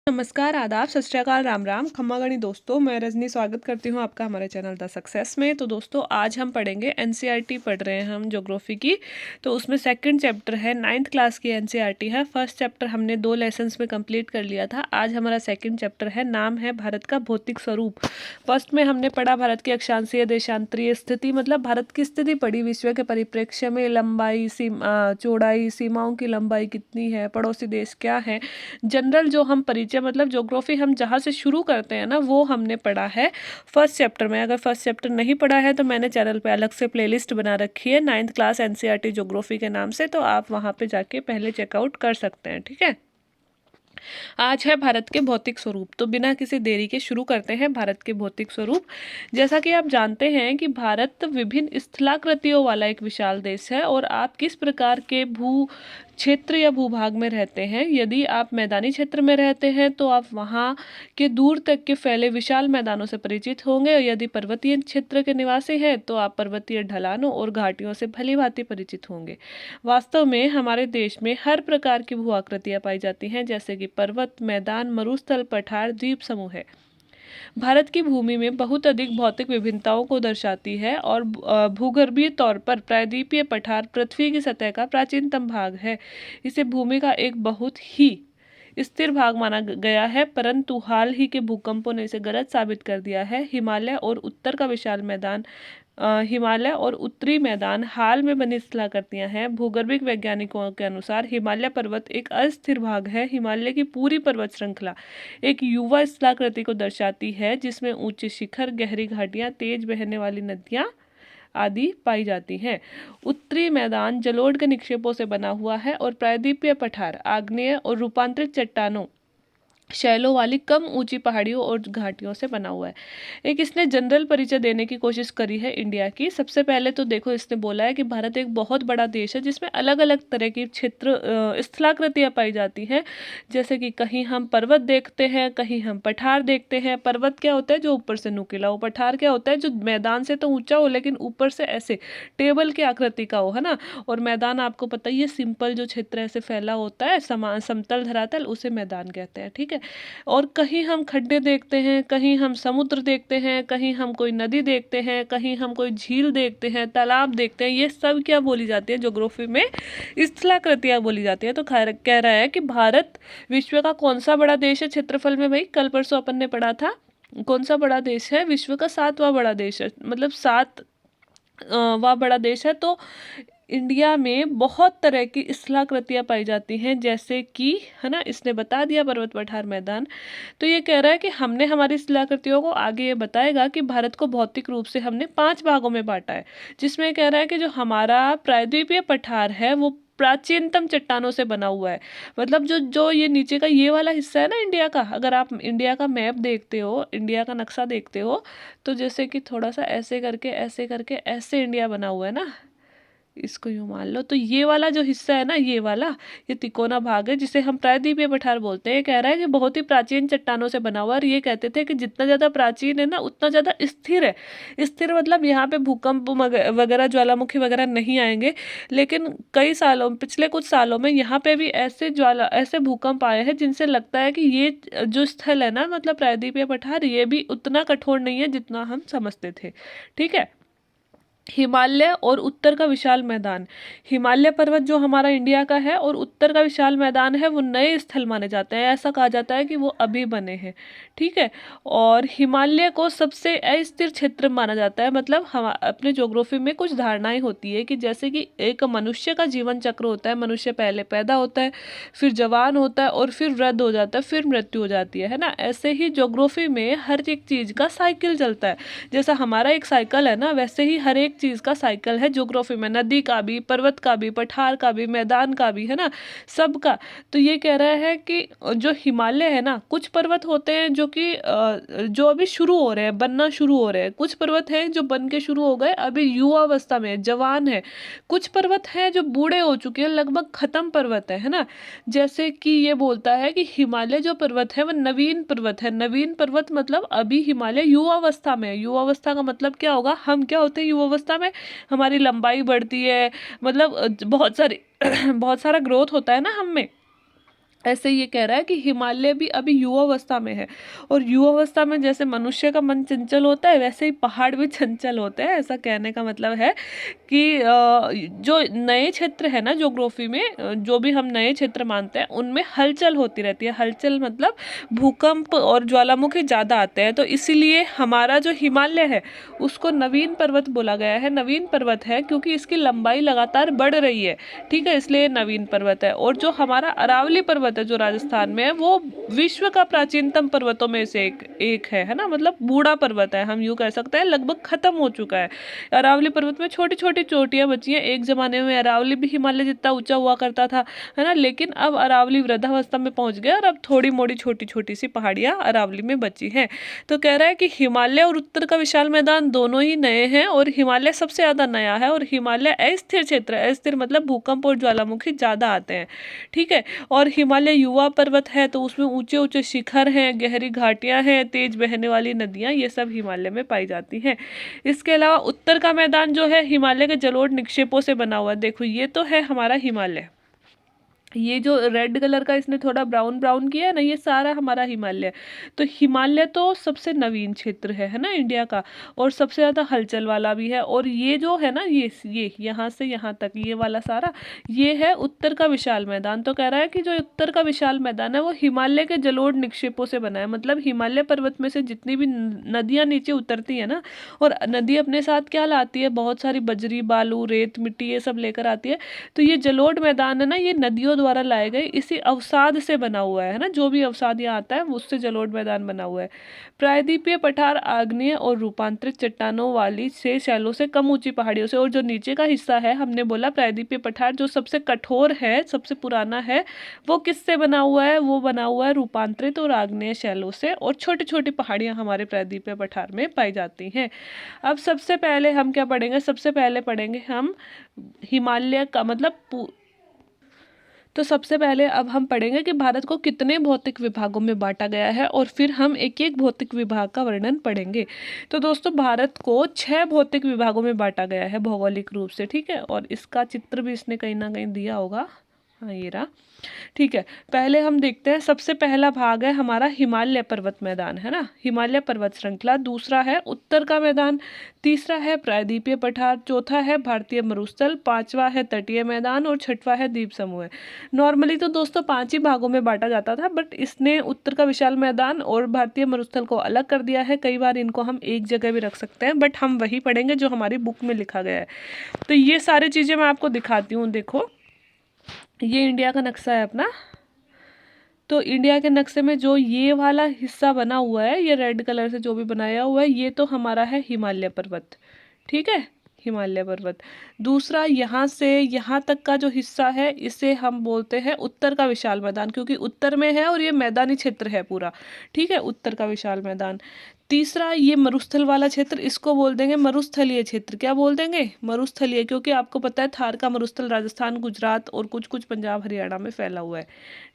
नमस्कार, आदाब, सत श्री अकाल, राम राम, खम्मा गणी दोस्तों। मैं रजनी स्वागत करती हूँ आपका हमारे चैनल द सक्सेस में। तो दोस्तों आज हम पढ़ेंगे एनसीईआरटी पढ़ रहे हैं हम ज्योग्राफी की। तो उसमें सेकंड चैप्टर है, 9th क्लास की एनसीईआरटी है। फर्स्ट चैप्टर हमने 2 लेसन्स में कंप्लीट कर लिया था। आज हमारा सेकंड चैप्टर है, नाम है भारत का भौतिक स्वरूप। फर्स्ट में हमने पढ़ा भारत की अक्षांशीय देशांतरीय स्थिति, मतलब भारत की स्थिति पढ़ी विश्व के परिप्रेक्ष्य में, लंबाई, चौड़ाई, सीमाओं की लंबाई कितनी है, पड़ोसी देश क्या है, जनरल जो हम परिचय मतलब ज्योग्राफी हम जहाँ से शुरू करते हैं ना, वो हमने पढ़ा है फर्स्ट चैप्टर में। अगर फर्स्ट चैप्टर नहीं पढ़ा है तो मैंने चैनल पे अलग से प्लेलिस्ट बना रखी है 9th क्लास एनसीईआरटी ज्योग्राफी के नाम से, तो आप वहाँ पे जाके पहले चेकआउट कर सकते हैं। ठीक है, आज है भारत के भौतिक स्वरूप। तो बिना किसी देरी के शुरू करते हैं भारत के भौतिक स्वरूप। जैसा कि आप जानते हैं कि भारत विभिन्न स्थलाकृतियों वाला एक विशाल देश है। और आप किस प्रकार के भू क्षेत्र या भूभाग में रहते हैं, यदि आप मैदानी क्षेत्र में रहते हैं तो आप वहाँ के दूर तक के फैले विशाल मैदानों से परिचित होंगे, और यदि पर्वतीय क्षेत्र के निवासी हैं तो आप पर्वतीय ढलानों और घाटियों से भली भांति परिचित होंगे। वास्तव में हमारे देश में हर प्रकार की भू आकृतियाँ पाई जाती हैं, जैसे कि पर्वत, मैदान, मरुस्थल, पठार, द्वीप समूह है। भारत की भूमि में बहुत अधिक भौतिक विभिन्नताओं को दर्शाती है, और भूगर्भीय तौर पर प्रायद्वीपीय पठार पृथ्वी की सतह का प्राचीनतम भाग है। इसे भूमि का एक बहुत ही स्थिर भाग माना गया है, परंतु हाल ही के भूकंपों ने इसे गलत साबित कर दिया है। हिमालय और उत्तरी मैदान हाल में बनी स्थलाकृतियां हैं। भूगर्भिक वैज्ञानिकों के अनुसार हिमालय पर्वत एक अस्थिर भाग है। हिमालय की पूरी पर्वत श्रृंखला एक युवा स्थलाकृति को दर्शाती है, जिसमें ऊंचे शिखर, गहरी घाटियां, तेज बहने वाली नदियां आदि पाई जाती हैं। उत्तरी मैदान जलोढ़ के निक्षेपों से बना हुआ है, और प्रायद्वीपीय पठार आग्नेय और रूपांतरित चट्टानों, शैलों वाली कम ऊंची पहाड़ियों और घाटियों से बना हुआ है। एक इसने जनरल परिचय देने की कोशिश करी है इंडिया की। सबसे पहले तो देखो, इसने बोला है कि भारत एक बहुत बड़ा देश है जिसमें अलग अलग तरह की स्थलाकृतियां पाई जाती हैं। जैसे कि कहीं हम पर्वत देखते हैं, कहीं हम पठार देखते हैं। पर्वत क्या होता है, जो ऊपर से नुकीला हो। पठार क्या होता है, जो मैदान से तो ऊंचा हो लेकिन ऊपर से ऐसे टेबल की आकृति का हो, है ना। और मैदान आपको पता ही है, सिंपल जो क्षेत्र ऐसे फैला होता है, समान समतल धरातल, उसे मैदान कहते हैं। ठीक है, और कहीं हम खड्डे देखते हैं, कहीं हम समुद्र देखते हैं, कहीं हम कोई नदी देखते हैं, कहीं हम कोई झील देखते हैं, तालाब देखते हैं। ये सब क्या बोली जाती है ज्योग्राफी में, स्थलाकृतियां बोली जाती है। तो कह रहा है कि भारत विश्व का कौन सा बड़ा देश है क्षेत्रफल में। भाई कल परसों अपन ने पढ़ा था, कौन सा बड़ा देश है, विश्व का 7वां बड़ा देश है, मतलब 7वां बड़ा देश है। तो इंडिया में बहुत तरह की स्थलाकृतियां पाई जाती हैं, जैसे कि, है ना, इसने बता दिया पर्वत, पठार, मैदान। तो ये कह रहा है कि हमने हमारी स्थलाकृतियों को आगे ये बताएगा कि भारत को भौतिक रूप से हमने 5 भागों में बांटा है। जिसमें कह रहा है कि जो हमारा प्रायद्वीपीय पठार है वो प्राचीनतम चट्टानों से बना हुआ है। मतलब जो जो ये नीचे का ये वाला हिस्सा है ना इंडिया का, अगर आप इंडिया का मैप देखते हो, इंडिया का नक्शा देखते हो, तो जैसे कि थोड़ा सा ऐसे करके ऐसे करके ऐसे इंडिया बना हुआ है ना, इसको यूं मान लो। तो ये वाला जो हिस्सा है ना, ये वाला, ये तिकोना भाग है, जिसे हम प्रायद्वीपीय पठार बोलते हैं। ये कह रहा है कि बहुत ही प्राचीन चट्टानों से बना हुआ है। और ये कहते थे कि जितना ज़्यादा प्राचीन है ना, उतना ज़्यादा स्थिर है। स्थिर मतलब यहाँ पे भूकंप वगैरह, ज्वालामुखी वगैरह नहीं आएंगे। लेकिन पिछले कुछ सालों में यहाँ पे भी ऐसे भूकंप आए हैं जिनसे लगता है कि ये जो स्थल है ना, मतलब प्रायद्वीपीय पठार, ये भी उतना कठोर नहीं है जितना हम समझते थे। ठीक है, हिमालय और उत्तर का विशाल मैदान। हिमालय पर्वत जो हमारा इंडिया का है, और उत्तर का विशाल मैदान है, वो नए स्थल माने जाते हैं। ऐसा कहा जाता है कि वो अभी बने हैं। ठीक है, और हिमालय को सबसे अस्थिर क्षेत्र माना जाता है। मतलब हम अपने ज्योग्राफी में कुछ धारणाएं होती है कि जैसे कि एक मनुष्य का जीवन चक्र होता है। मनुष्य पहले पैदा होता है, फिर जवान होता है, और फिर वृद्ध हो जाता है, फिर मृत्यु हो जाती है ना। ऐसे ही ज्योग्राफी में हर एक चीज़ का साइकिल चलता है। जैसा हमारा एक साइकिल है ना, वैसे ही हर एक चीज का साइकिल है ज्योग्राफी में। नदी का भी, पर्वत का भी, पठार का भी, मैदान का भी, है ना, सबका। तो ये कह रहा है कि जो हिमालय है ना, कुछ पर्वत होते हैं जो कि जो अभी शुरू हो रहे हैं, बनना शुरू हो रहे हैं। कुछ पर्वत हैं जो बन के शुरू हो गए, अभी युवा अवस्था में, जवान है। कुछ पर्वत हैं जो बूढ़े हो चुके हैं, लगभग खत्म पर्वत है ना। जैसे कि ये बोलता है कि हिमालय जो पर्वत है वह नवीन पर्वत है। नवीन पर्वत मतलब अभी हिमालय युवावस्था में है। युवावस्था का मतलब क्या होगा, हम क्या होते हैं युवावस्था में, हमारी लंबाई बढ़ती है, मतलब बहुत सारी बहुत सारा ग्रोथ होता है ना हम में। ऐसे ये कह रहा है कि हिमालय भी अभी युवावस्था में है, और युवावस्था में जैसे मनुष्य का मन चंचल होता है वैसे ही पहाड़ भी चंचल होते हैं। ऐसा कहने का मतलब है कि जो नए क्षेत्र है ना ज्योग्राफी में, जो भी हम नए क्षेत्र मानते हैं उनमें हलचल होती रहती है। हलचल मतलब भूकंप और ज्वालामुखी ज़्यादा आते हैं, तो इसीलिए हमारा जो हिमालय है उसको नवीन पर्वत बोला गया है। नवीन पर्वत है क्योंकि इसकी लंबाई लगातार बढ़ रही है, ठीक है, इसलिए नवीन पर्वत है। और जो हमारा अरावली पर्वत है जो राजस्थान में है, वो विश्व का प्राचीनतम पर्वतों में से एक है ना, मतलब बूढ़ा पर्वत है, हम यूँ कह सकते हैं, लगभग खत्म हो चुका है। अरावली पर्वत में छोटी छोटी चोटियां बची हैं। एक जमाने में अरावली भी हिमालय जितना ऊंचा हुआ करता था, है ना, लेकिन अब अरावली वृद्धावस्था में पहुंच गया और अब थोड़ी मोड़ी छोटी छोटी सी पहाड़ियां अरावली में बची हैं। तो कह रहा है कि हिमालय और उत्तर का विशाल मैदान दोनों ही नए हैं, और हिमालय सबसे ज्यादा नया है, और हिमालय अस्थिर क्षेत्र है। अस्थिर मतलब भूकंप और ज्वालामुखी ज्यादा आते हैं, ठीक है। और हिमालय युवा पर्वत है, तो उसमें ऊंचे ऊंचे शिखर हैं, गहरी घाटियां हैं, तेज बहने वाली नदियां, ये सब हिमालय में पाई जाती हैं। इसके अलावा उत्तर का मैदान जो है हिमालय के जलोढ़ निक्षेपों से बना हुआ है। देखो ये तो है हमारा हिमालय, ये जो रेड कलर का इसने थोड़ा ब्राउन ब्राउन किया है ना, ये सारा हमारा हिमालय है। तो हिमालय तो सबसे नवीन क्षेत्र है ना इंडिया का, और सबसे ज़्यादा हलचल वाला भी है। और ये जो है ना, ये यहाँ से यहाँ तक ये वाला सारा, ये है उत्तर का विशाल मैदान। तो कह रहा है कि जो उत्तर का विशाल मैदान है वो हिमालय के जलोढ़ निक्षेपों से बना है, मतलब हिमालय पर्वत में से जितनी भी नदियाँ नीचे उतरती है ना, और नदी अपने साथ क्या लाती है, बहुत सारी बजरी, बालू, रेत, मिट्टी, ये सब लेकर आती है। तो ये जलोढ़ मैदान है ना, ये नदियों द्वारा लाए गए इसी अवसाद से बना हुआ है ना, जो भी अवसाद यहाँ आता है उससे जलोढ़ मैदान बना हुआ है। प्रायद्वीपीय पठार आग्नेय और रूपांतरित चट्टानों वाली से शैलों से कम ऊंची पहाड़ियों से, और जो नीचे का हिस्सा है हमने बोला प्रायद्वीपीय पठार जो सबसे कठोर है, सबसे पुराना है, वो किससे बना हुआ है, वो बना हुआ है रूपांतरित और आग्नेय शैलों से, और छोटी छोटी पहाड़ियां हमारे प्रायद्वीपीय पठार में पाई जाती हैं। अब सबसे पहले हम क्या पढ़ेंगे, सबसे पहले पढ़ेंगे हम हिमालय का मतलब तो सबसे पहले अब हम पढ़ेंगे कि भारत को कितने भौतिक विभागों में बांटा गया है, और फिर हम एक एक भौतिक विभाग का वर्णन पढ़ेंगे। तो दोस्तों भारत को 6 भौतिक विभागों में बांटा गया है भौगोलिक रूप से, ठीक है, और इसका चित्र भी इसने कहीं ना कहीं दिया होगा, हाँ ये रहा, ठीक है। पहले हम देखते हैं, सबसे पहला भाग है हमारा हिमालय पर्वत मैदान, है ना, हिमालय पर्वत श्रृंखला। दूसरा है उत्तर का मैदान, तीसरा है प्रायद्वीपीय पठार, चौथा है भारतीय मरुस्थल, पांचवा है तटीय मैदान, और छठवा है द्वीप समूह। नॉर्मली तो दोस्तों 5 ही भागों में बांटा जाता था, बट इसने उत्तर का विशाल मैदान और भारतीय मरुस्थल को अलग कर दिया है। कई बार इनको हम एक जगह भी रख सकते हैं, बट हम वही पढ़ेंगे जो हमारी बुक में लिखा गया है। तो ये सारी चीज़ें मैं आपको दिखाती हूँ। देखो ये इंडिया का नक्शा है अपना, तो इंडिया के नक्शे में जो ये वाला हिस्सा बना हुआ है, ये रेड कलर से जो भी बनाया हुआ है, ये तो हमारा है हिमालय पर्वत, ठीक है, हिमालय पर्वत। दूसरा यहाँ से यहाँ तक का जो हिस्सा है इसे हम बोलते हैं उत्तर का विशाल मैदान, क्योंकि उत्तर में है और ये मैदानी क्षेत्र है पूरा, ठीक है, उत्तर का विशाल मैदान। तीसरा ये मरुस्थल वाला क्षेत्र, इसको बोल देंगे मरुस्थलीय क्षेत्र। क्या बोल देंगे, मरुस्थलीय, क्योंकि आपको पता है थार का मरुस्थल राजस्थान, गुजरात और कुछ कुछ पंजाब हरियाणा में फैला हुआ है,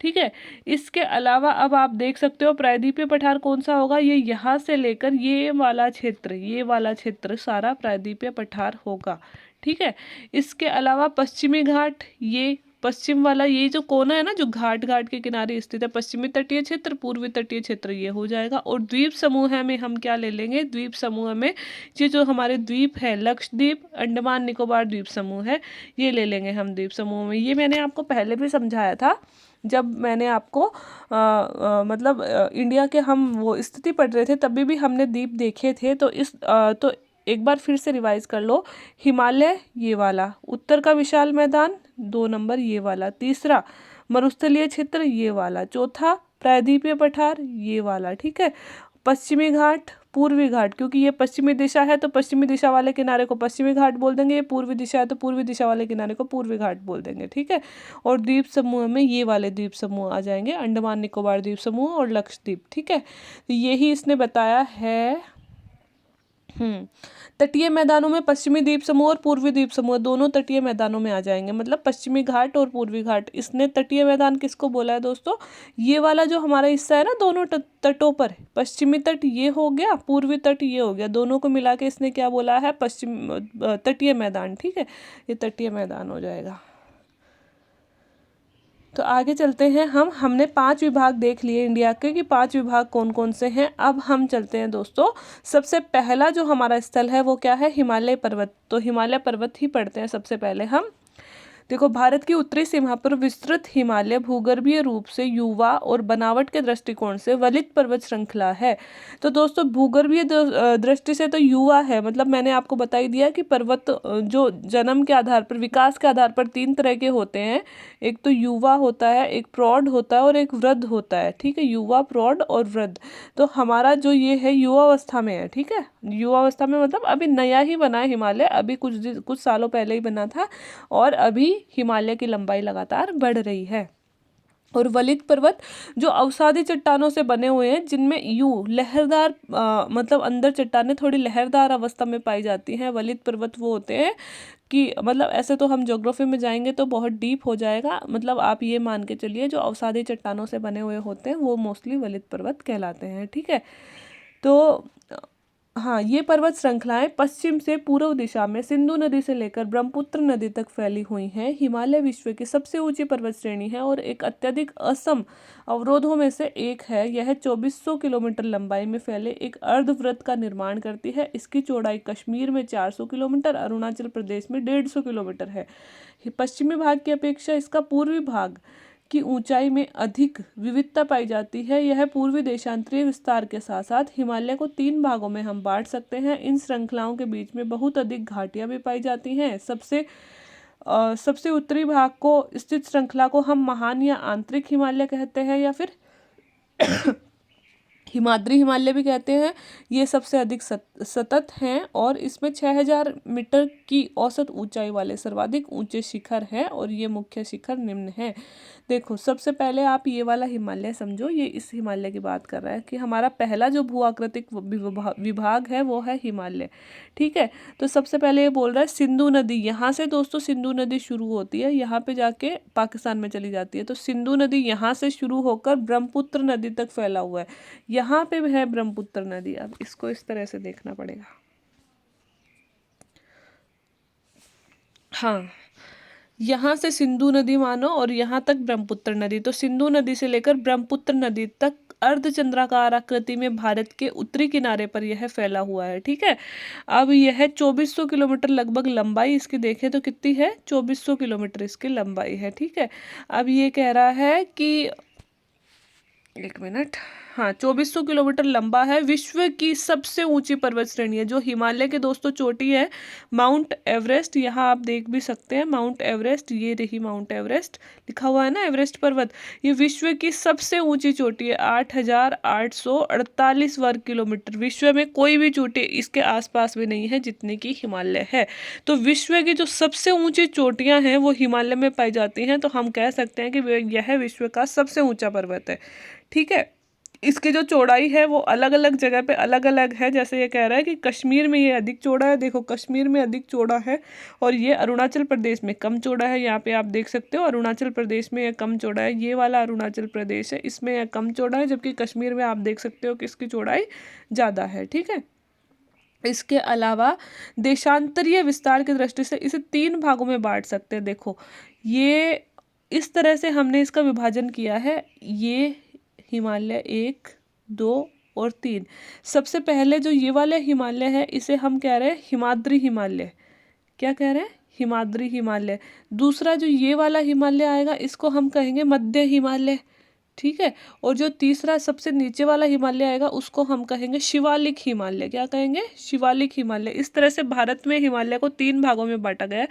ठीक है। इसके अलावा अब आप देख सकते हो प्रायद्वीपीय पठार कौन सा होगा, ये यहाँ से लेकर ये वाला क्षेत्र, ये वाला क्षेत्र सारा प्रायद्वीपीय पठार होगा, ठीक है। इसके अलावा पश्चिमी घाट, ये पश्चिम वाला ये जो कोना है ना, जो घाट घाट के किनारे स्थित है, पश्चिमी तटीय क्षेत्र, पूर्वी तटीय क्षेत्र, ये हो जाएगा। और द्वीप समूह में हम क्या ले लेंगे, द्वीप समूह में ये जो हमारे द्वीप है, लक्षद्वीप, अंडमान निकोबार द्वीप समूह है, ये ले लेंगे हम द्वीप समूह में। ये मैंने आपको पहले भी समझाया था जब मैंने आपको मतलब इंडिया के हम वो स्थिति पढ़ रहे थे, तभी भी हमने द्वीप देखे थे। तो तो एक बार फिर से रिवाइज कर लो। हिमालय ये वाला, उत्तर का विशाल मैदान 2 नंबर ये वाला, तीसरा मरुस्थलीय क्षेत्र ये वाला, चौथा प्रायद्वीपीय पठार ये वाला, ठीक है। पश्चिमी घाट, पूर्वी घाट, क्योंकि ये पश्चिमी दिशा है तो पश्चिमी दिशा वाले किनारे को पश्चिमी घाट बोल देंगे, ये पूर्वी दिशा है तो पूर्वी दिशा वाले किनारे को पूर्वी घाट बोल देंगे, ठीक है। और द्वीप समूह में ये वाले द्वीप समूह आ जाएंगे, अंडमान निकोबार द्वीप समूह और लक्षद्वीप, ठीक है। तो यही इसने बताया है। तटीय मैदानों में पश्चिमी द्वीप समूह और पूर्वी द्वीप समूह दोनों तटीय मैदानों में आ जाएंगे, मतलब पश्चिमी घाट और पूर्वी घाट। इसने तटीय मैदान किसको बोला है दोस्तों, ये वाला जो हमारा हिस्सा है ना, दोनों तटों पर, पश्चिमी तट ये हो गया, पूर्वी तट ये हो गया, दोनों को मिला के इसने क्या बोला है, पश्चिम तटीय मैदान, ठीक है, ये तटीय मैदान हो जाएगा। तो आगे चलते हैं हमने 5 विभाग देख लिए इंडिया के कि 5 विभाग कौन कौन से हैं। अब हम चलते हैं दोस्तों, सबसे पहला जो हमारा स्थल है वो क्या है, हिमालय पर्वत। तो हिमालय पर्वत ही पढ़ते हैं सबसे पहले हम। देखो, भारत की उत्तरी सीमा पर विस्तृत हिमालय भूगर्भीय रूप से युवा और बनावट के दृष्टिकोण से वलित पर्वत श्रृंखला है। तो दोस्तों भूगर्भीय दृष्टि से तो युवा है, मतलब मैंने आपको बता ही दिया कि पर्वत जो जन्म के आधार पर, विकास के आधार पर 3 तरह के होते हैं। एक तो युवा होता है, एक प्रौढ़ होता है और एक वृद्ध होता है। ठीक है, युवा, प्रौढ़ और वृद्ध। तो हमारा जो ये है युवावस्था में है। ठीक है, युवावस्था में मतलब अभी नया ही बना है हिमालय, अभी कुछ सालों पहले ही बना था और अभी हिमालय की लंबाई लगातार बढ़ रही है। और वलित पर्वत जो अवसादी चट्टानों से बने हुए हैं, जिनमें लहरदार मतलब अंदर चट्टानें थोड़ी लहरदार अवस्था में पाई जाती हैं। वलित पर्वत वो होते हैं कि मतलब ऐसे तो हम ज्योग्राफी में जाएंगे तो बहुत डीप हो जाएगा, मतलब आप ये मान के चलिए जो अवसादी चट्टानों से बने हुए होते हैं वो मोस्टली वलित पर्वत कहलाते हैं। ठीक है, तो हाँ, ये पर्वत श्रृंखलाएं पश्चिम से पूर्व दिशा में सिंधु नदी से लेकर ब्रह्मपुत्र नदी तक फैली हुई हैं। हिमालय विश्व की सबसे ऊंची पर्वत श्रेणी है और एक अत्यधिक असम अवरोधों में से एक है। यह 2400 किलोमीटर लंबाई में फैले एक अर्धवृत्त का निर्माण करती है। इसकी चौड़ाई कश्मीर में 400 किलोमीटर, अरुणाचल प्रदेश में 150 किलोमीटर है। पश्चिमी भाग की अपेक्षा इसका पूर्वी भाग की ऊंचाई में अधिक विविधता पाई जाती है। यह पूर्वी देशांतरीय विस्तार के साथ साथ हिमालय को 3 भागों में हम बांट सकते हैं। इन श्रृंखलाओं के बीच में बहुत अधिक घाटियां भी पाई जाती हैं। सबसे उत्तरी भाग को स्थित श्रृंखला को हम महान या आंतरिक हिमालय कहते हैं या फिर हिमाद्री हिमालय भी कहते हैं। ये सबसे अधिक सतत हैं और इसमें 6000 मीटर की औसत ऊंचाई वाले सर्वाधिक ऊंचे शिखर हैं और ये मुख्य शिखर निम्न हैं। देखो, सबसे पहले आप ये वाला हिमालय समझो, ये इस हिमालय की बात कर रहा है कि हमारा पहला जो भूआकृतिक विभाग है वो है हिमालय। ठीक है, तो सबसे पहले ये बोल रहा है सिंधु नदी, यहाँ से दोस्तों सिंधु नदी शुरू होती है, यहाँ पे जाके पाकिस्तान में चली जाती है। तो सिंधु नदी यहाँ से शुरू होकर ब्रह्मपुत्र नदी तक फैला हुआ है। यहाँ पे है ब्रह्मपुत्र नदी। अब इसको इस तरह से देखना पड़ेगा। हाँ, यहाँ से सिंधु नदी मानो और यहाँ तक ब्रह्मपुत्र नदी। तो सिंधु नदी से लेकर ब्रह्मपुत्र नदी तक अर्धचंद्राकार आकृति में भारत के उत्तरी किनारे पर यह फैला हुआ है। ठीक है, अब यह 2400 किलोमीटर लगभग लंबाई इसकी देखें तो कितनी है, 2400 किलोमीटर इसकी लंबाई है। ठीक है, अब ये कह रहा है कि एक मिनट, हाँ 2400 किलोमीटर लंबा है। विश्व की सबसे ऊंची पर्वत श्रेणी है जो हिमालय के दोस्तों चोटी है माउंट एवरेस्ट। यहाँ आप देख भी सकते हैं माउंट एवरेस्ट, ये रही माउंट एवरेस्ट लिखा हुआ है ना, एवरेस्ट पर्वत। ये विश्व की सबसे ऊंची चोटी है, 8848 वर्ग किलोमीटर। विश्व में कोई भी चोटी इसके आसपास भी नहीं है जितनी की हिमालय है। तो विश्व की जो सबसे ऊंची चोटियां हैं वो हिमालय में पाई जाती हैं। तो हम कह सकते हैं कि यह विश्व का सबसे ऊंचा पर्वत है। ठीक है, इसकी जो चौड़ाई है वो अलग अलग जगह पे अलग अलग है। जैसे ये कह रहा है कि कश्मीर में ये अधिक चौड़ा है, देखो कश्मीर में अधिक चौड़ा है, और ये अरुणाचल प्रदेश में कम चौड़ा है। यहाँ पे आप देख सकते हो अरुणाचल प्रदेश में ये कम चौड़ा है, ये वाला अरुणाचल प्रदेश है इसमें यह कम चौड़ा है, जबकि कश्मीर में आप देख सकते हो कि इसकी चौड़ाई ज़्यादा है। ठीक है, इसके अलावा देशांतरीय विस्तार की दृष्टि से इसे 3 भागों में बांट सकते हैं। देखो, ये इस तरह से हमने इसका विभाजन किया है। ये हिमालय 1, 2 और 3। सबसे पहले जो ये वाले हिमालय है इसे हम कह रहे हैं हिमाद्री हिमालय। क्या कह रहे हैं, हिमाद्री हिमालय। दूसरा जो ये वाला हिमालय आएगा इसको हम कहेंगे मध्य हिमालय। ठीक है, और जो तीसरा सबसे नीचे वाला हिमालय आएगा उसको हम कहेंगे शिवालिक हिमालय। क्या कहेंगे, शिवालिक हिमालय। इस तरह से भारत में हिमालय को 3 भागों में बांटा गया है।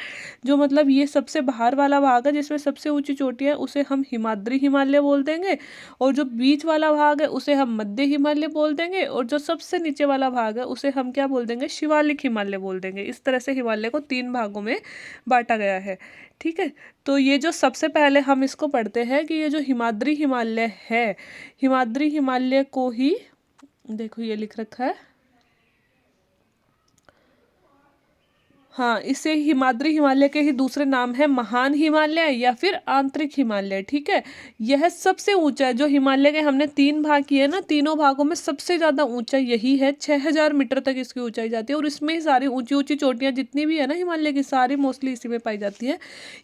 जो मतलब ये सबसे बाहर वाला भाग है जिसमें सबसे ऊंची चोटी है उसे हम हिमाद्री हिमालय बोल देंगे, और जो बीच वाला भाग है उसे हम मध्य हिमालय बोल देंगे, और जो सबसे नीचे वाला भाग है उसे हम क्या बोल देंगे, शिवालिक हिमालय बोल देंगे। इस तरह से हिमालय को 3 भागों में बांटा गया है। ठीक है, तो ये जो सबसे पहले हम इसको पढ़ते हैं कि ये जो हिमाद्री हिमालय है, हिमाद्री हिमालय को ही देखो ये लिख रखा है, हाँ, इसे हिमाद्री हिमालय के ही दूसरे नाम है महान हिमालय या फिर आंतरिक हिमालय। ठीक है, यह सबसे ऊंचा है। जो हिमालय के हमने तीन भाग किए ना, तीनों भागों में सबसे ज्यादा ऊंचा यही है। 6000 मीटर तक इसकी ऊंचाई जाती है और इसमें ही सारी ऊंची ऊंची चोटियां जितनी भी है ना हिमालय की, सारी मोस्टली इसी में पाई जाती है,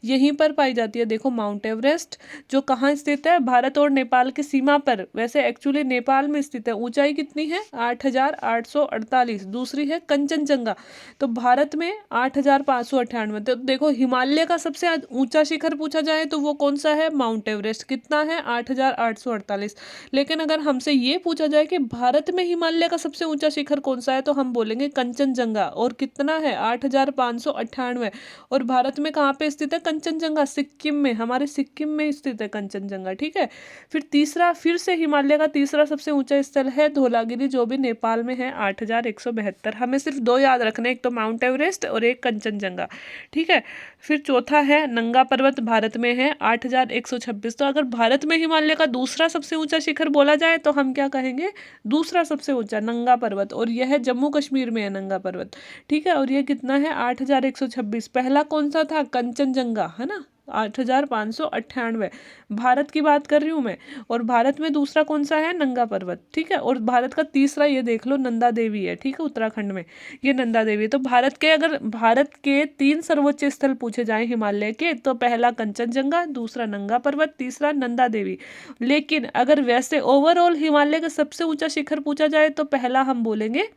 यहीं पर पाई जाती है। देखो माउंट एवरेस्ट जो कहाँ स्थित है, भारत और नेपाल की सीमा पर, वैसे एक्चुअली नेपाल में स्थित है। ऊंचाई कितनी है, 8848। दूसरी है कंचनजंगा, तो भारत में 8598। तो देखो हिमालय का सबसे ऊंचा शिखर पूछा जाए तो वो कौन सा है, माउंट एवरेस्ट। कितना है, 8848। लेकिन अगर हमसे ये पूछा जाए कि भारत में हिमालय का सबसे ऊंचा शिखर कौन सा है, तो हम बोलेंगे कंचनजंगा। और कितना है, 8598। और भारत में कहाँ पे स्थित है कंचनजंगा, सिक्किम में, हमारे सिक्किम में स्थित है कंचनजंगा। ठीक है, फिर तीसरा, फिर से हिमालय का तीसरा सबसे ऊंचा स्थल है धौलागिरी, जो भी नेपाल में है, 8172। हमें सिर्फ दो याद रखने, एक तो माउंट एवरेस्ट और एक कंचनजंगा। ठीक है, फिर चौथा है नंगा पर्वत, भारत में है, 8126। तो अगर भारत में हिमालय का दूसरा सबसे ऊंचा शिखर बोला जाए तो हम क्या कहेंगे, दूसरा सबसे ऊंचा नंगा पर्वत, और यह है जम्मू कश्मीर में है नंगा पर्वत। ठीक है, और ये कितना है, 8126। पहला कौन सा था, कंचनजंगा, है ना, 8598। भारत की बात कर रही हूँ मैं। और भारत में दूसरा कौन सा है, नंगा पर्वत। ठीक है, और भारत का तीसरा ये देख लो, नंदा देवी है। ठीक है, उत्तराखंड में ये नंदा देवी है। तो भारत के, अगर भारत के 3 सर्वोच्च स्थल पूछे जाएं हिमालय के, तो पहला कंचनजंगा, दूसरा नंगा पर्वत, तीसरा नंदा देवी। लेकिन अगर वैसे ओवरऑल हिमालय का सबसे ऊंचा शिखर पूछा जाए तो पहला हम बोलेंगे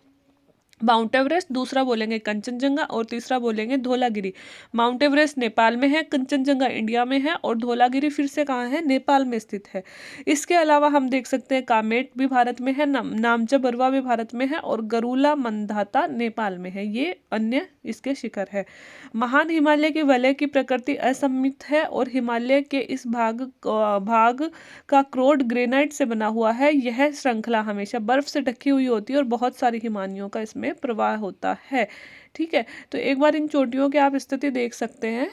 माउंट एवरेस्ट, दूसरा बोलेंगे कंचनजंगा और तीसरा बोलेंगे धौलागिरी। माउंट एवरेस्ट नेपाल में है, कंचनजंगा इंडिया में है और धौलागिरी फिर से कहाँ है, नेपाल में स्थित है। इसके अलावा हम देख सकते हैं कामेट भी भारत में है, नामचा बरवा भी भारत में है और गरुला मंदाता नेपाल में है। ये अन्य इसके शिखर है। महान हिमालय के वलय की प्रकृति असममित है और हिमालय के इस भाग का क्रोड ग्रेनाइट से बना हुआ है। यह श्रृंखला हमेशा बर्फ से ढकी हुई होती है और बहुत सारी हिमानियों का इसमें प्रवाह होता है। ठीक है, तो एक बार इन चोटियों की आप स्थिति देख सकते हैं,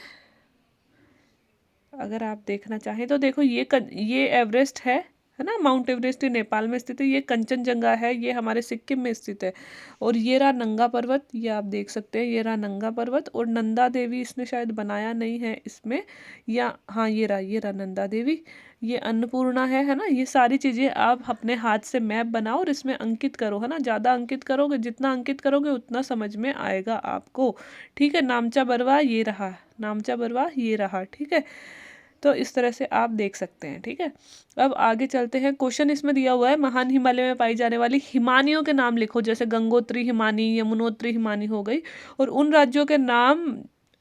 अगर आप देखना चाहें तो। देखो ये एवरेस्ट है ना, माउंट एवरेस्ट नेपाल में स्थित है। ये कंचनजंगा है, ये हमारे सिक्किम में स्थित है। और ये रहा नंगा पर्वत, ये आप देख सकते हैं, ये रहा नंगा पर्वत। और नंदा देवी इसने शायद बनाया नहीं है इसमें, या हाँ ये रहा नंदा देवी। ये अन्नपूर्णा है ना। ये सारी चीज़ें आप अपने हाथ से मैप बनाओ और इसमें अंकित करो, है ना। ज़्यादा अंकित करोगे, जितना अंकित करोगे उतना समझ में आएगा आपको। ठीक है, नामचा बरवा ये रहा, नामचा बरवा ये रहा। ठीक है, तो इस तरह से आप देख सकते हैं। ठीक है, अब आगे चलते हैं। क्वेश्चन इसमें दिया हुआ है, महान हिमालय में पाई जाने वाली हिमानियों के नाम लिखो। जैसे गंगोत्री हिमानी, यमुनोत्री हिमानी हो गई। और उन राज्यों के नाम,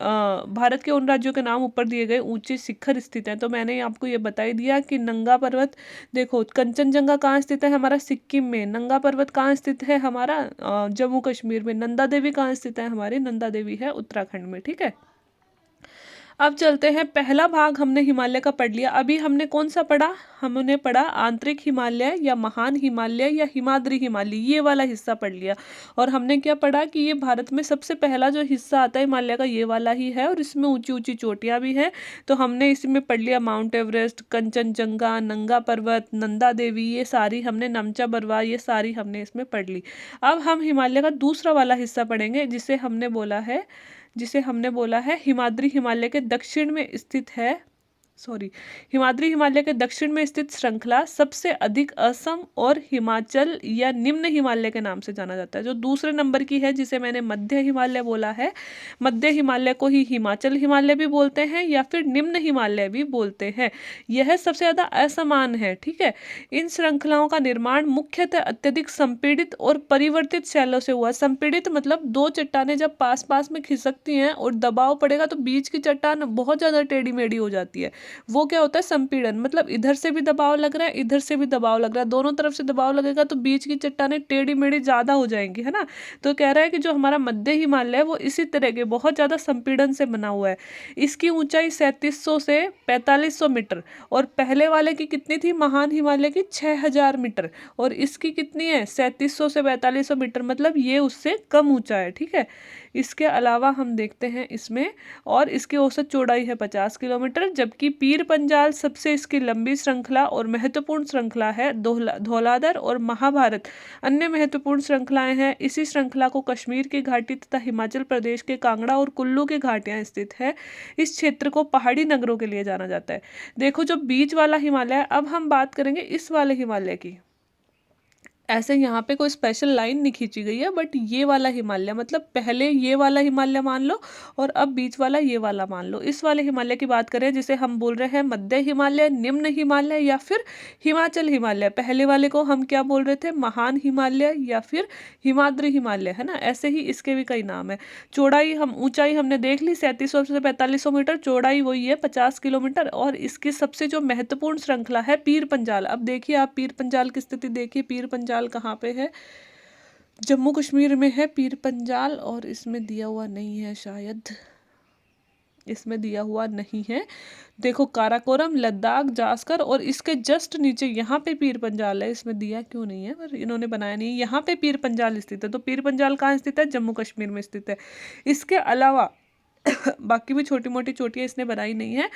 भारत के उन राज्यों के नाम ऊपर दिए गए ऊंचे शिखर स्थित हैं। तो मैंने आपको ये बता ही दिया कि नंगा पर्वत, देखो कंचनजंगा कहाँ स्थित है, हमारा सिक्किम में। नंगा पर्वत कहाँ स्थित है, हमारा जम्मू कश्मीर में। नंदा देवी कहाँ स्थित है, हमारी नंदा देवी है उत्तराखंड में। ठीक है, अब चलते हैं। पहला भाग हमने हिमालय का पढ़ लिया। अभी हमने कौन सा पढ़ा, हमने पढ़ा आंतरिक हिमालय या महान हिमालय या हिमाद्री हिमालय, ये वाला हिस्सा पढ़ लिया। और हमने क्या पढ़ा कि ये भारत में सबसे पहला जो हिस्सा आता है हिमालय का, ये वाला ही है और इसमें ऊंची ऊंची चोटियां भी हैं। तो हमने इसमें पढ़ लिया माउंट एवरेस्ट, कंचनजंगा, नंगा पर्वत, नंदा देवी, ये सारी हमने, नमचा बरवा, ये सारी हमने इसमें पढ़ ली। अब हम हिमालय का दूसरा वाला हिस्सा पढ़ेंगे, जिसे हमने बोला है हिमाद्री हिमालय के दक्षिण में स्थित है, हिमाद्री हिमालय के दक्षिण में स्थित श्रृंखला सबसे अधिक असम और हिमाचल या निम्न हिमालय के नाम से जाना जाता है। जो दूसरे नंबर की है, जिसे मैंने मध्य हिमालय बोला है, मध्य हिमालय को ही हिमाचल हिमालय भी बोलते हैं या फिर निम्न हिमालय भी बोलते हैं। यह सबसे ज्यादा असमान है। ठीक है, इन श्रृंखलाओं का निर्माण मुख्यतः अत्यधिक संपीड़ित और परिवर्तित शैलों से हुआ। संपीड़ित मतलब दो चट्टानें जब पास पास में खिसकती हैं और दबाव पड़ेगा तो बीच की चट्टान बहुत ज्यादा टेढ़ी मेढ़ी हो जाती है, वो क्या होता है, संपीड़न। मतलब इधर से भी दबाव लग रहा है, इधर से भी दबाव लग रहा है, दोनों तरफ से दबाव लगेगा तो बीच की चट्टानें टेढ़ी मेढ़ी ज्यादा हो जाएंगी, है ना। तो कह रहा है कि जो हमारा मध्य हिमालय है वो इसी तरह के बहुत ज्यादा संपीड़न से बना हुआ है। इसकी ऊंचाई 3700 से 4500 मीटर, और पहले वाले की कितनी थी, महान हिमालय की 6000 मीटर, और इसकी कितनी है, 3700 से 4500 मीटर, मतलब ये उससे कम ऊंचा है। ठीक है, इसके अलावा हम देखते हैं इसमें, और इसकी औसत चौड़ाई है 50 किलोमीटर, जबकि पीर पंजाल सबसे इसकी लंबी श्रृंखला और महत्वपूर्ण श्रृंखला है। धौलाधर और महाभारत अन्य महत्वपूर्ण श्रृंखलाएं हैं। इसी श्रृंखला को कश्मीर की घाटी तथा हिमाचल प्रदेश के कांगड़ा और कुल्लू की घाटियां स्थित है। इस क्षेत्र को पहाड़ी नगरों के लिए जाना जाता है। देखो जो बीच वाला हिमालय है, अब हम बात करेंगे इस वाले हिमालय की। ऐसे यहाँ पे कोई स्पेशल लाइन नहीं खींची गई है, बट ये वाला हिमालय मतलब पहले ये वाला हिमालय मान लो और अब बीच वाला ये वाला मान लो। इस वाले हिमालय की बात करें जिसे हम बोल रहे हैं मध्य हिमालय, निम्न हिमालय या फिर हिमाचल हिमालय। पहले वाले को हम क्या बोल रहे थे, महान हिमालय या फिर हिमाद्री हिमालय, है ना। ऐसे ही इसके भी कई नाम है। चौड़ाई हम ऊंचाई हमने देख ली 3700 से 4500 मीटर, चौड़ाई वही है 50 किलोमीटर। और इसकी सबसे जो महत्वपूर्ण श्रृंखला है पीर पंजाल। अब देखिए आप पीर पंजाल की स्थिति देखिए, पीर पंजाल कहाँ पे है, जम्मू कश्मीर में है पीर पंजाल। और इसमें दिया हुआ नहीं है, शायद इसमें दिया हुआ नहीं है। देखो काराकोरम, लद्दाख, जास्कर और इसके जस्ट नीचे यहाँ पे पीर पंजाल है। इसमें दिया क्यों नहीं है, पर इन्होंने बनाया नहीं। यहाँ पे पीर पंजाल स्थित है। तो पीर पंजाल कहाँ स्थित है, जम्मू कश्मीर में स्थित है। इसके अलावा बाकी भी छोटी मोटी चोटियाँ इसने बनाई नहीं है।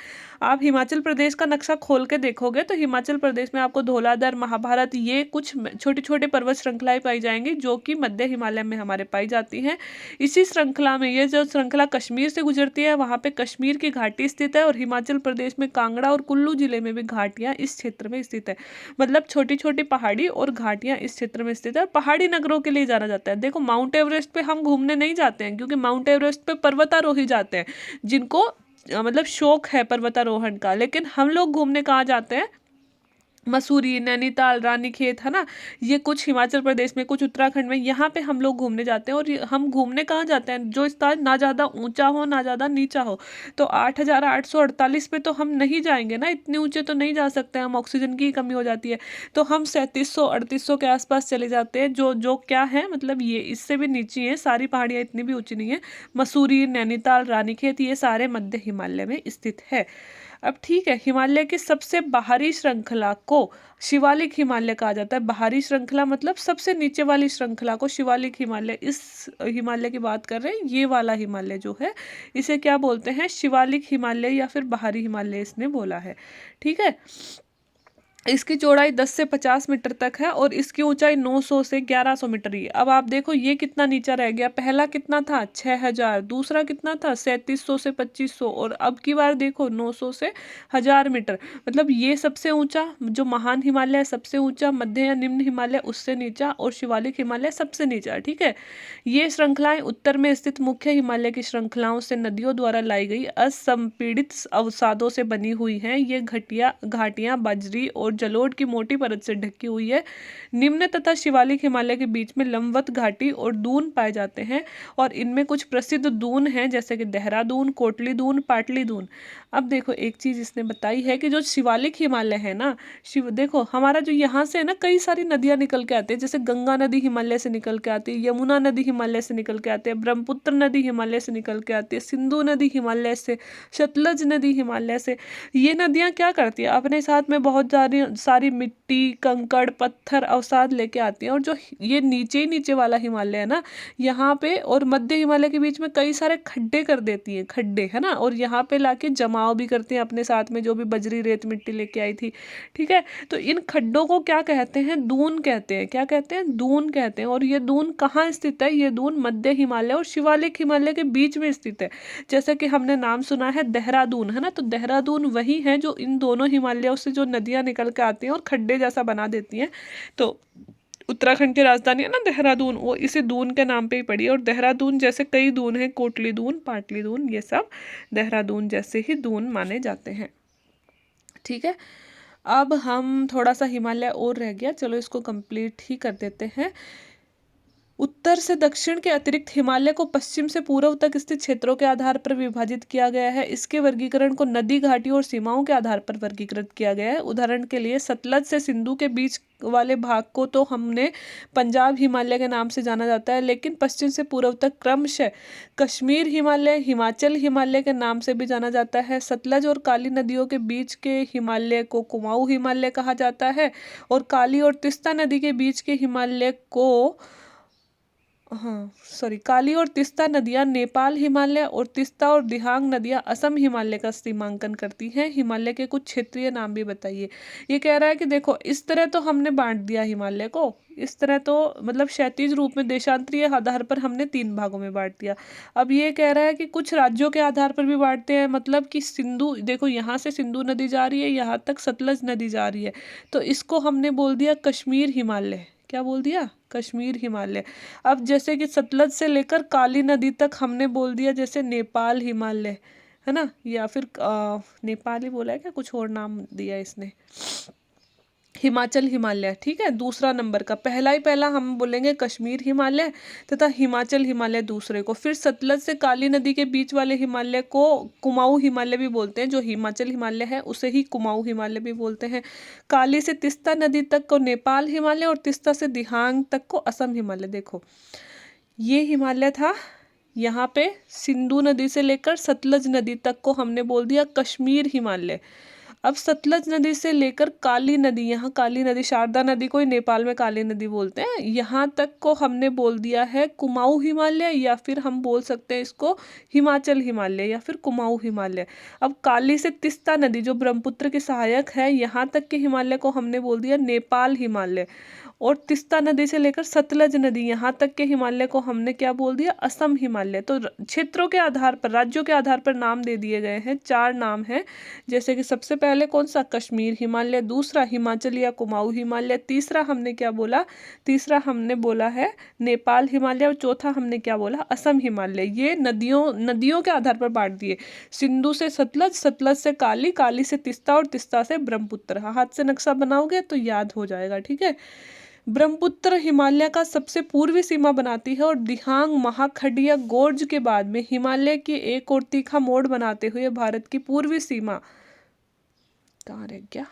आप हिमाचल प्रदेश का नक्शा खोल के देखोगे तो हिमाचल प्रदेश में आपको धौलाधर, महाभारत ये कुछ छोटी छोटी पर्वत श्रृंखलाएं पाई जाएंगी जो कि मध्य हिमालय में हमारे पाई जाती हैं। इसी श्रृंखला में ये जो श्रृंखला कश्मीर से गुजरती है, वहाँ पे कश्मीर की घाटी स्थित है। और हिमाचल प्रदेश में कांगड़ा और कुल्लू जिले में भी घाटियाँ इस क्षेत्र में स्थित है। मतलब छोटी छोटी पहाड़ी और घाटियाँ इस क्षेत्र में स्थित है। पहाड़ी नगरों के लिए जाना जाता है। देखो माउंट एवरेस्ट पे हम घूमने नहीं जाते हैं, क्योंकि माउंट एवरेस्ट पे पर्वतारोही जाते हैं जिनको मतलब शौक है पर्वतारोहण का। लेकिन हम लोग घूमने कहाँ जाते हैं, मसूरी, नैनीताल, रानीखेत, है ना। ये कुछ हिमाचल प्रदेश में, कुछ उत्तराखंड में, यहाँ पे हम लोग घूमने जाते हैं। और हम घूमने कहाँ जाते हैं, जो स्थान ना ज़्यादा ऊंचा हो ना ज़्यादा नीचा हो। तो 8848 पे तो हम नहीं जाएंगे ना, इतने ऊंचे तो नहीं जा सकते हम, ऑक्सीजन की कमी हो जाती है। तो हम 3700-3800 के आसपास चले जाते हैं, जो जो क्या है मतलब ये इससे भी नीची है। सारी पहाड़ियाँ इतनी भी ऊँची नहीं है। मसूरी, नैनीताल, रानीखेत ये सारे मध्य हिमालय में स्थित है। अब ठीक है, हिमालय की सबसे बाहरी श्रृंखला को शिवालिक हिमालय कहा जाता है। बाहरी श्रृंखला मतलब सबसे नीचे वाली श्रृंखला को शिवालिक हिमालय। इस हिमालय की बात कर रहे हैं, ये वाला हिमालय जो है इसे क्या बोलते हैं, शिवालिक हिमालय या फिर बाहरी हिमालय इसने बोला है। ठीक है। इसकी चौड़ाई 10 से 50 मीटर तक है और इसकी ऊंचाई 900 से 1100 मीटर ही है। अब आप देखो ये कितना नीचा रह गया, पहला कितना था 6000, दूसरा कितना था 3700 से 2500 और अब की बार देखो 900 से 1000 मीटर। मतलब ये सबसे ऊंचा, जो महान हिमालय सबसे ऊंचा, मध्य या निम्न हिमालय उससे नीचा और शिवालिक हिमालय सबसे नीचा। ठीक है। ये श्रृंखलाएं उत्तर में स्थित मुख्य हिमालय की श्रृंखलाओं से नदियों द्वारा लाई गई असंपीड़ित अवसादों से बनी हुई हैं। ये घाटियां बजरी और जलोढ़ की मोटी परत से ढकी हुई है। निम्न तथा शिवालिक हिमालय के बीच में लंबवत घाटी और दून पाए जाते हैं और इनमें कुछ प्रसिद्ध दून हैं जैसे कि देहरादून, कोटली दून, पाटली दून। अब देखो एक चीज इसने बताई है कि जो शिवालिक हिमालय है ना, देखो हमारा जो यहाँ से है ना, कई सारी नदियां निकल के आती है। जैसे गंगा नदी हिमालय से निकल के आती है, यमुना नदी हिमालय से निकल के आती है, ब्रह्मपुत्र नदी हिमालय से निकल के आती है, सिंधु नदी हिमालय से, सतलज नदी हिमालय से। ये नदियां क्या करती है, अपने साथ में बहुत सारी मिट्टी, कंकड़, पत्थर, अवसाद लेके आती हैं। और जो ये नीचे ही नीचे वाला हिमालय है ना, यहाँ पे और मध्य हिमालय के बीच में कई सारे खड्डे कर देती हैं, खड्डे, है ना। और यहाँ पे लाके जमाव भी करती हैं अपने साथ में जो भी बजरी, रेत, मिट्टी लेके आई थी। ठीक है। तो इन खड्डों को क्या कहते हैं, दून कहते हैं। क्या कहते हैं, दून कहते हैं। और ये दून कहाँ स्थित है, ये दून मध्य हिमालय और शिवालिक हिमालय के बीच में स्थित है। जैसे कि हमने नाम सुना है देहरादून, है ना। तो देहरादून वही है जो इन दोनों हिमालयों से जो नदियां निकल के आती हैं और खड्डे जैसा बना देती हैं। तो उत्तराखंड की राजधानी है ना देहरादून, वो इसी दून के नाम पे ही पड़ी है। और देहरादून जैसे कई दून हैं, कोटली दून, पाटली दून, ये सब देहरादून जैसे ही दून माने जाते हैं। ठीक है। अब हम थोड़ा सा हिमालय और रह गया, चलो इसको कंप्लीट ही कर देते हैं। उत्तर से दक्षिण के अतिरिक्त हिमालय को पश्चिम से पूर्व तक स्थित क्षेत्रों के आधार पर विभाजित किया गया है। इसके वर्गीकरण को नदी, घाटी और सीमाओं के आधार पर वर्गीकृत किया गया है। उदाहरण के लिए सतलज से सिंधु के बीच वाले भाग को तो हमने पंजाब हिमालय के नाम से जाना जाता है, लेकिन पश्चिम से पूर्व तक क्रमशः कश्मीर हिमालय, हिमाचल हिमालय के नाम से भी जाना जाता है। सतलज और काली नदियों के बीच के हिमालय को कुमाऊं हिमालय कहा जाता है और काली और तिस्ता नदी के बीच के हिमालय को हाँ सॉरी, काली और तीस्ता नदियाँ नेपाल हिमालय और तीस्ता और दिहांग नदियाँ असम हिमालय का सीमांकन करती हैं। हिमालय के कुछ क्षेत्रीय नाम भी बताइए। ये कह रहा है कि देखो इस तरह तो हमने बांट दिया हिमालय को, इस तरह तो मतलब क्षैतिज रूप में देशांतरीय आधार पर हमने 3 भागों में बांट दिया। अब ये कह रहा है कि कुछ राज्यों के आधार पर भी बांटते हैं, मतलब कि सिंधु, देखो यहाँ से सिंधु नदी जा रही है, यहाँ तक सतलज नदी जा रही है, तो इसको हमने बोल दिया कश्मीर हिमालय। क्या बोल दिया? कश्मीर हिमालय। अब जैसे कि सतलज से लेकर काली नदी तक हमने बोल दिया जैसे नेपाल हिमालय, है ना, या फिर नेपाल ही बोला है क्या, कुछ और नाम दिया इसने, हिमाचल हिमालय। ठीक है, दूसरा नंबर का पहला हम बोलेंगे कश्मीर हिमालय तथा हिमाचल हिमालय दूसरे को। फिर सतलज से काली नदी के बीच वाले हिमालय को कुमाऊं हिमालय भी बोलते हैं, जो हिमाचल हिमालय है उसे ही कुमाऊं हिमालय भी बोलते हैं। काली से तीस्ता नदी तक को नेपाल हिमालय और तीस्ता से दिहांग तक को असम हिमालय। देखो ये हिमालय था, यहाँ पे सिंधु नदी से लेकर सतलज नदी तक को हमने बोल दिया कश्मीर हिमालय। अब सतलज नदी से लेकर काली नदी, यहाँ काली नदी शारदा नदी को ही नेपाल में काली नदी बोलते हैं, यहाँ तक को हमने बोल दिया है कुमाऊं हिमालय, या फिर हम बोल सकते हैं इसको हिमाचल हिमालय या फिर कुमाऊं हिमालय। अब काली से तीस्ता नदी जो ब्रह्मपुत्र की सहायक है, यहाँ तक के हिमालय को हमने बोल दिया नेपाल हिमालय। और तीस्ता नदी से लेकर सतलज नदी यहाँ तक के हिमालय को हमने क्या बोल दिया? असम हिमालय। तो क्षेत्रों के आधार पर, राज्यों के आधार पर नाम दे दिए गए हैं, 4 नाम हैं, जैसे कि सबसे पहले कौन सा? कश्मीर हिमालय, दूसरा हिमाचल या कुमाऊं हिमालय, तीसरा हमने क्या बोला? तीसरा हमने बोला है नेपाल हिमालय, और चौथा हमने क्या बोला? असम हिमालय। ये नदियों के आधार पर बांट दिए, सिंधु से सतलज, सतलज से काली, काली से तीस्ता और तीस्ता से ब्रह्मपुत्र। हाथ से नक्शा बनाओगे तो याद हो जाएगा। ठीक है, ब्रह्मपुत्र हिमालय का सबसे पूर्वी सीमा बनाती है और दिहांग महाखंडिया गोर्ज के बाद में हिमालय की एक और तीखा मोड़ बनाते हुए भारत की पूर्वी सीमा, कहाँ रह गया,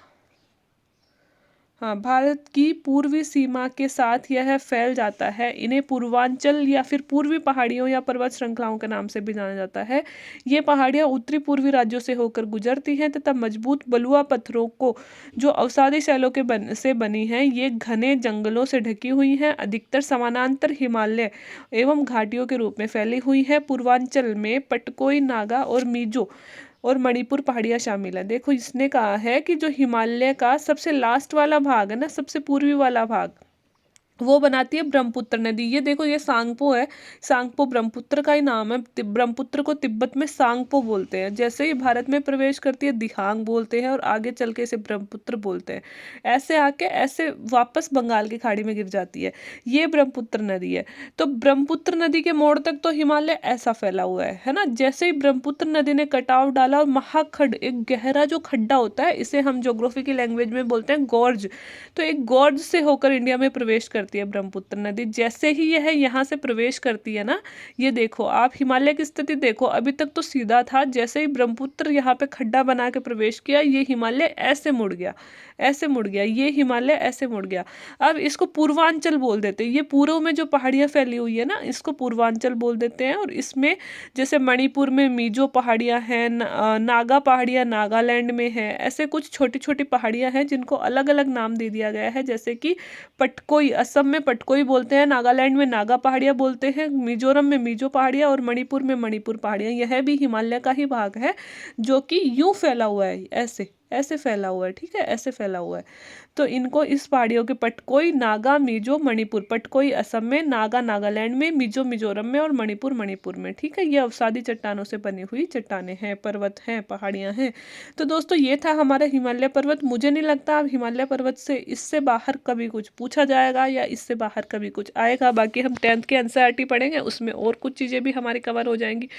हाँ, भारत की पूर्वी सीमा के साथ यह फैल जाता है। इन्हें पूर्वांचल या फिर पूर्वी पहाड़ियों या पर्वत श्रृंखलाओं के नाम से भी जाना जाता है। ये पहाड़ियाँ उत्तरी पूर्वी राज्यों से होकर गुजरती हैं तथा मजबूत बलुआ पत्थरों को जो अवसादी शैलों के से बनी हैं, ये घने जंगलों से ढकी हुई हैं, अधिकतर समानांतर हिमालय एवं घाटियों के रूप में फैली हुई है। पूर्वांचल में पटकोई, नागा और मिजो और मणिपुर पहाड़ियाँ शामिल है। देखो इसने कहा है कि जो हिमालय का सबसे लास्ट वाला भाग है ना, सबसे पूर्वी वाला भाग, वो बनाती है ब्रह्मपुत्र नदी। ये देखो ये सांगपो है, सांगपो ब्रह्मपुत्र का ही नाम है। ब्रह्मपुत्र को तिब्बत में सांगपो बोलते हैं। जैसे ही भारत में प्रवेश करती है दिहांग बोलते हैं और आगे चल के इसे ब्रह्मपुत्र बोलते हैं। ऐसे आके ऐसे वापस बंगाल की खाड़ी में गिर जाती है। ये ब्रह्मपुत्र नदी है। तो ब्रह्मपुत्र नदी के मोड़ तक तो हिमालय ऐसा फैला हुआ है ना। जैसे ही ब्रह्मपुत्र नदी ने कटाव डाला और महाखंड, एक गहरा जो खड्डा होता है, इसे हम ज्योग्राफी की लैंग्वेज में बोलते हैं गॉर्ज, तो एक गॉर्ज से होकर इंडिया में प्रवेश करती है ब्रह्मपुत्र नदी। जैसे ही यह यहाँ से प्रवेश करती है ना, ये देखो आप हिमालय की स्थिति देखो, अभी तक तो सीधा था, जैसे ही ब्रह्मपुत्र यहाँ पे खड्डा बना के प्रवेश किया, ये हिमालय ऐसे मुड़ गया, ऐसे मुड़ गया, ये हिमालय ऐसे मुड़ गया। अब इसको पूर्वांचल बोल देते हैं। ये पूर्व में जो पहाड़ियाँ फैली हुई है ना, इसको पूर्वांचल बोल देते हैं। और इसमें जैसे मणिपुर में मिजो पहाड़ियाँ हैं, नागा पहाड़ियाँ नागालैंड में है, ऐसे कुछ छोटी छोटी पहाड़ियाँ हैं जिनको अलग अलग नाम दे दिया गया है। जैसे कि पटकोई, असम में पटकोई बोलते हैं, नागालैंड में नागा पहाड़ियाँ बोलते हैं, मिजोरम में मिजो पहाड़ियाँ और मणिपुर में मणिपुर पहाड़ियाँ। यह भी हिमालय का ही भाग है जो कि यूं फैला हुआ है, ऐसे ऐसे फैला हुआ है। ठीक है, ऐसे फैला हुआ है। तो इनको, इस पहाड़ियों के पटकोई, नागा, मिजो, मणिपुर, पटकोई असम में, नागा नागालैंड में, मिजो मिजोरम में और मणिपुर मणिपुर में। ठीक है, ये अवसादी चट्टानों से बनी हुई चट्टानें हैं, पर्वत हैं, पहाड़ियाँ हैं। तो दोस्तों ये था हमारा हिमालय पर्वत। मुझे नहीं लगता अब हिमालय पर्वत से इससे बाहर कभी कुछ पूछा जाएगा या इससे बाहर कभी कुछ आएगा। बाकी हम 10th के एनसीईआरटी पढ़ेंगे, उसमें और कुछ चीज़ें भी हमारी कवर हो जाएंगी।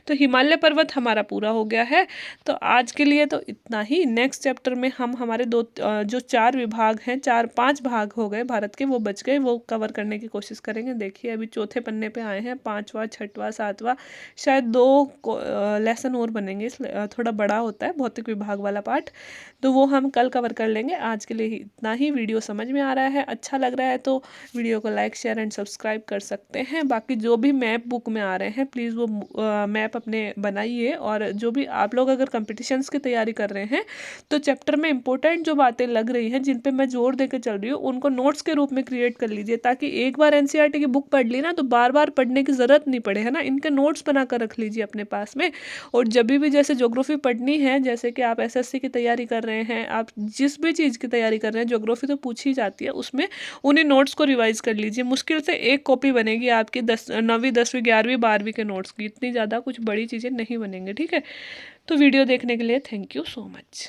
तो हिमालय पर्वत हमारा पूरा हो गया है। तो आज के लिए तो इतना ही। नेक्स्ट चैप्टर में हम हमारे जो 4 विभाग हैं, 4-5 भाग हो गए भारत के, वो बच गए, वो कवर करने की कोशिश करेंगे। देखिए अभी चौथे पन्ने पे आए हैं, 5वां, 6वां, 7वां, शायद 2 लेसन और बनेंगे, थोड़ा बड़ा होता है भौतिक विभाग वाला पार्ट, तो वो हम कल कवर कर लेंगे। आज के लिए इतना ही। वीडियो समझ में आ रहा है, अच्छा लग रहा है तो वीडियो को लाइक, शेयर एंड सब्सक्राइब कर सकते हैं। बाकी जो भी मैप बुक में आ रहे हैं, प्लीज़ वो मैप अपने बनाइए। और जो भी आप लोग अगर कंपटीशंस की तैयारी कर रहे हैं तो चैप्टर में इंपॉर्टेंट जो बातें लग रही हैं, जिन पे मैं जोर देकर चल रही हूँ, उनको नोट्स के रूप में क्रिएट कर लीजिए, ताकि एक बार एनसीईआरटी की बुक पढ़ ली ना तो बार बार पढ़ने की ज़रूरत नहीं पड़े, है ना। इनके नोट्स बनाकर रख लीजिए अपने पास में। और जब भी जैसे ज्योग्राफी पढ़नी है, जैसे कि आप एसएससी की तैयारी कर रहे हैं, आप जिस भी चीज़ की तैयारी कर रहे हैं, ज्योग्राफी तो पूछी जाती है, उसमें उन्हीं नोट्स को रिवाइज कर लीजिए। मुश्किल से एक कॉपी बनेगी आपकी 9वीं 10वीं 11वीं 12वीं के नोट्स की, इतनी ज़्यादा कुछ बड़ी चीज़ें नहीं बनेंगे, ठीक है। तो वीडियो देखने के लिए थैंक यू सो मच।